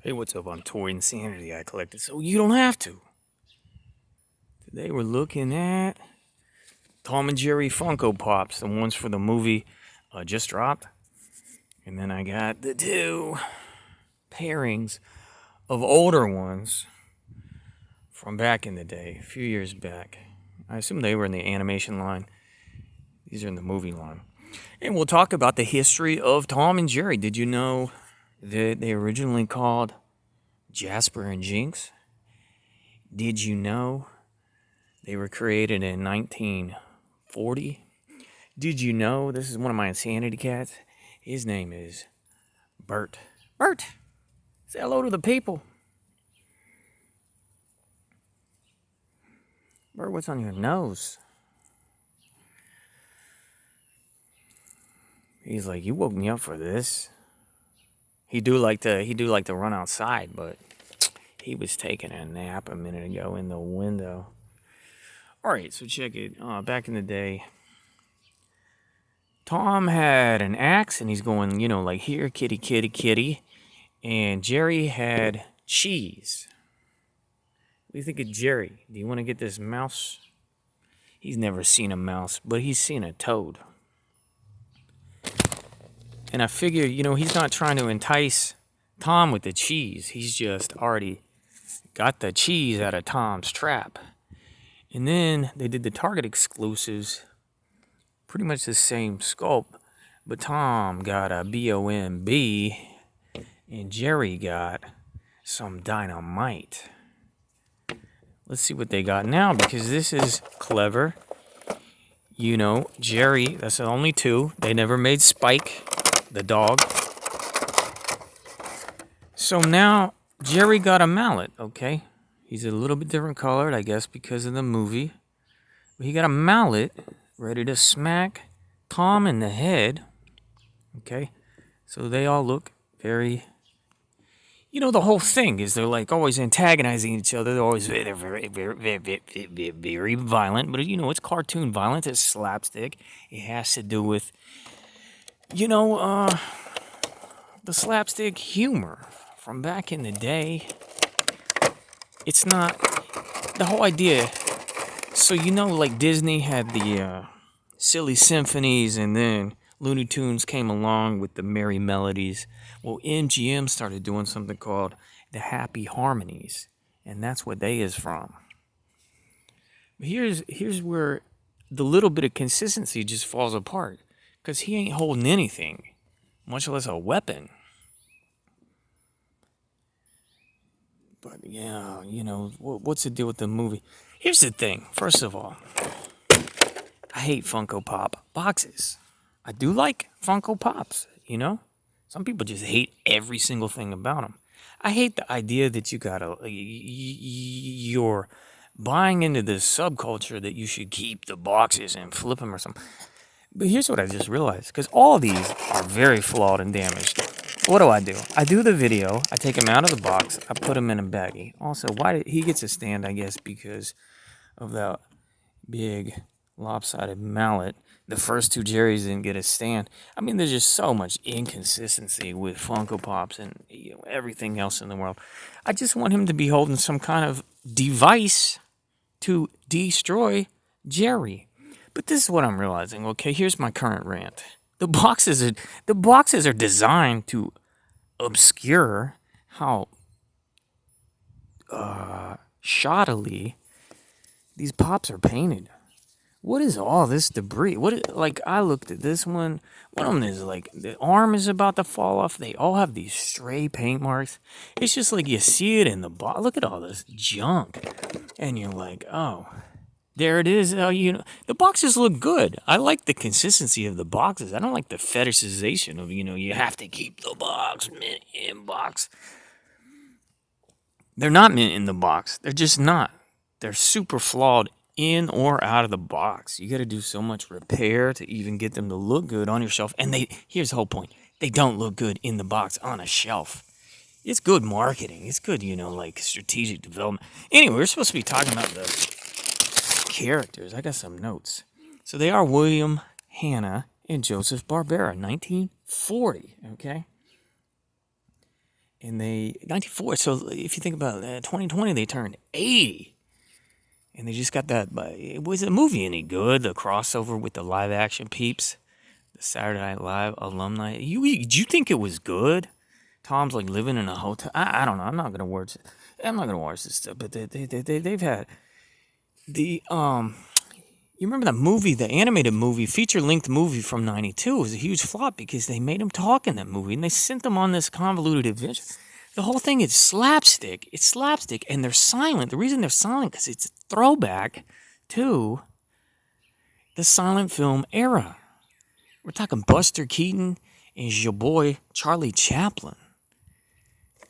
Hey, what's up? I'm Toy Insanity. I collected so you don't have to. Today we're looking at Tom and Jerry Funko Pops, the ones for the movie just dropped. And then I got the two pairings of older ones from back in the day, a few years back. I assume they were in the animation line. These are in the movie line. And we'll talk about the history of Tom and Jerry. Did you know that they originally called Jasper and Jinx? Did you know they were created in 1940? Did you know this is one of my insanity cats? His name is Bert. Bert, say hello to the people. Bert, what's on your nose? He's like, you woke me up for this. He do like to run outside, but he was taking a nap a minute ago in the window. All right, so check it. Back in the day, Tom had an axe and he's going, like here, kitty, kitty, kitty. And Jerry had cheese. What do you think of Jerry? Do you want to get this mouse? He's never seen a mouse, but he's seen a toad. And I figure, he's not trying to entice Tom with the cheese. He's just already got the cheese out of Tom's trap. And then they did the Target exclusives, pretty much the same scope, but Tom got a BOMB and Jerry got some dynamite. Let's see what they got now, because this is clever. Jerry, that's the only two. They never made Spike, the dog. So now Jerry got a mallet, okay? He's a little bit different colored, I guess, because of the movie. But he got a mallet ready to smack Tom in the head, okay? So they all look very... the whole thing is they're like always antagonizing each other. They're always very violent. But it's cartoon violence. It's slapstick. It has to do with, the slapstick humor from back in the day. It's not the whole idea. So like Disney had the silly symphonies, and then Looney Tunes came along with the merry melodies. Well, MGM started doing something called the Happy Harmonies, and that's what they is from. But here's where the little bit of consistency just falls apart, because he ain't holding anything, much less a weapon. But yeah, what's the deal with the movie? Here's the thing. First of all, I hate Funko Pop boxes. I do like Funko Pops, Some people just hate every single thing about them. I hate the idea that you're buying into this subculture that you should keep the boxes and flip them or something. But here's what I just realized, because all these are very flawed and damaged. What do? I do the video, I take them out of the box, I put them in a baggie. Also, he gets a stand, I guess, because of that big lopsided mallet. The first two Jerrys didn't get a stand. I mean, there's just so much inconsistency with Funko Pops and everything else in the world. I just want him to be holding some kind of device to destroy Jerry. But this is what I'm realizing. Okay, here's my current rant. The boxes are designed to obscure how shoddily these pops are painted. What is all this debris? I looked at this one. One of them is like, the arm is about to fall off. They all have these stray paint marks. It's just like you see it in the box. Look at all this junk. And you're like, oh, there it is. The boxes look good. I like the consistency of the boxes. I don't like the fetishization of, you have to keep the box mint in box. They're not mint in the box. They're just not. They're super flawed in or out of the box. You got to do so much repair to even get them to look good on your shelf. And here's the whole point. They don't look good in the box on a shelf. It's good marketing. It's good, like strategic development. Anyway, we're supposed to be talking about the characters. I got some notes. So they are William Hanna and Joseph Barbera, 1940, okay? And they 94. So if you think about 2020, they turned 80, and they just got that. Was the movie any good? The crossover with the live action peeps, the Saturday Night Live alumni. Did you think it was good? Tom's like living in a hotel. I don't know. I'm not gonna watch. I'm not gonna watch this stuff. But they've had the You remember that movie, the animated movie, feature-length movie from '92? It was a huge flop because they made him talk in that movie, and they sent him on this convoluted adventure. The whole thing is slapstick. It's slapstick, and they're silent. The reason they're silent because it's a throwback to the silent film era. We're talking Buster Keaton and your boy Charlie Chaplin.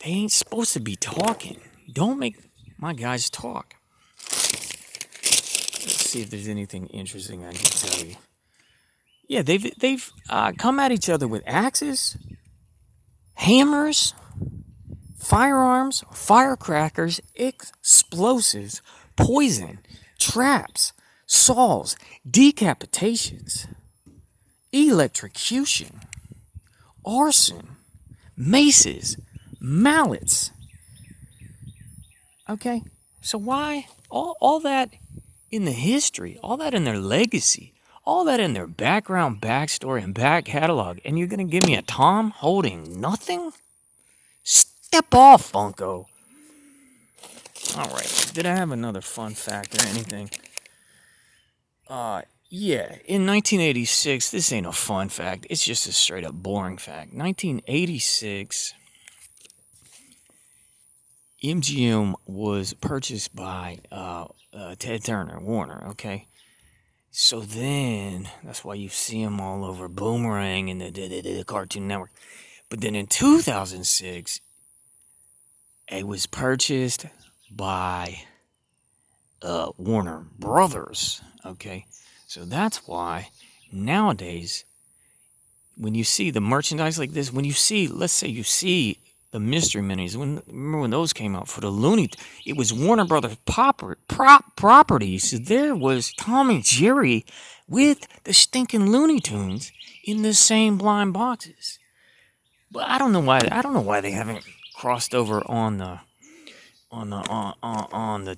They ain't supposed to be talking. Don't make my guys talk. Let's see if there's anything interesting I can tell you. Yeah, they've come at each other with axes, hammers, firearms, firecrackers, explosives, poison, traps, saws, decapitations, electrocution, arson, maces, mallets. Okay, so why all that in the history, all that in their legacy, all that in their background, backstory, and back catalog, and you're gonna give me a Tom holding nothing? Step off, Funko. All right, did I have another fun fact or anything? Yeah, in 1986, this ain't a fun fact. It's just a straight up boring fact. 1986, MGM was purchased by Ted Turner, Warner, okay? So then, that's why you see him all over Boomerang and the Cartoon Network. But then in 2006, it was purchased by Warner Brothers, okay? So that's why nowadays, when you see the merchandise like this, when you see, let's say you see the Mystery Minis, remember when those came out for the Looney, it was Warner Brothers properties. So there was Tom and Jerry with the stinking Looney Tunes in the same blind boxes. But I don't know why they haven't crossed over on the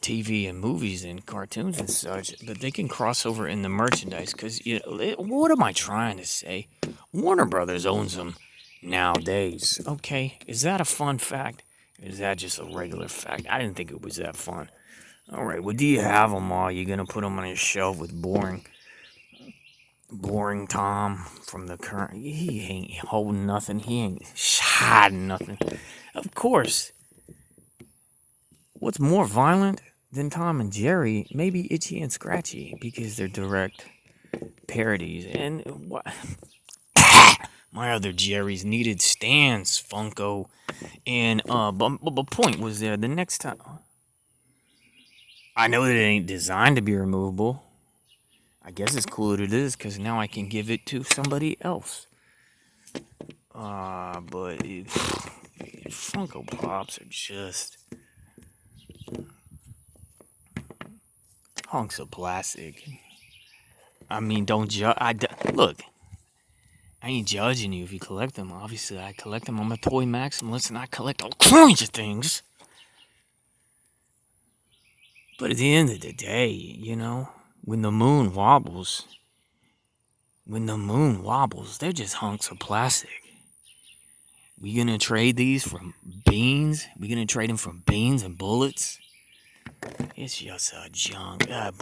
TV and movies and cartoons and such, but they can cross over in the merchandise because, what am I trying to say? Warner Brothers owns them nowadays. Okay, is that a fun fact? Or is that just a regular fact? I didn't think it was that fun. All right, well, do you have them all? You gonna put them on your shelf with boring Tom from the current? He ain't holding nothing. He ain't hiding nothing. Of course. What's more violent than Tom and Jerry? Maybe Itchy and Scratchy, because they're direct parodies. And what? My other Jerry's needed stands, Funko. And but point was there the next time. I know that it ain't designed to be removable. I guess it's cool that it is, because now I can give it to somebody else. But Funko Pops are just hunks of plastic. I mean, don't judge. Look, I ain't judging you if you collect them. Obviously, I collect them. I'm a toy maximalist, and I collect all kinds of things. But at the end of the day, when the moon wobbles, they're just hunks of plastic. We gonna trade these for beans? We gonna trade them for beans and bullets? It's just a junk, a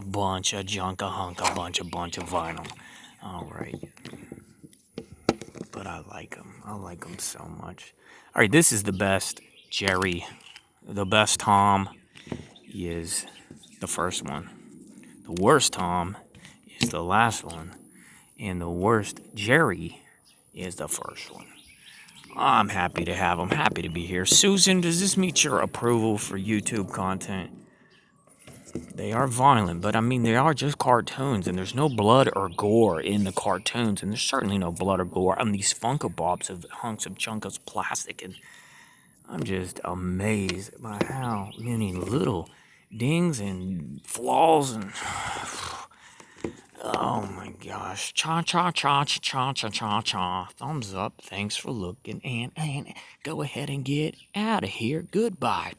bunch of junk, a hunk, a bunch of vinyl. All right. But I like them. I like them so much. All right, this is the best Jerry. The best Tom is the first one. The worst Tom is the last one. And the worst Jerry is the first one. I'm happy to have them. Happy to be here. Susan, does this meet your approval for YouTube content? They are violent, but I mean, they are just cartoons, and there's no blood or gore in the cartoons, and there's certainly no blood or gore on these Funko Pops of hunks of chunks of plastic, and I'm just amazed by how many little dings and flaws and Oh my gosh. Cha cha cha cha cha cha cha cha. Thumbs up. Thanks for looking and go ahead and get out of here. Goodbye.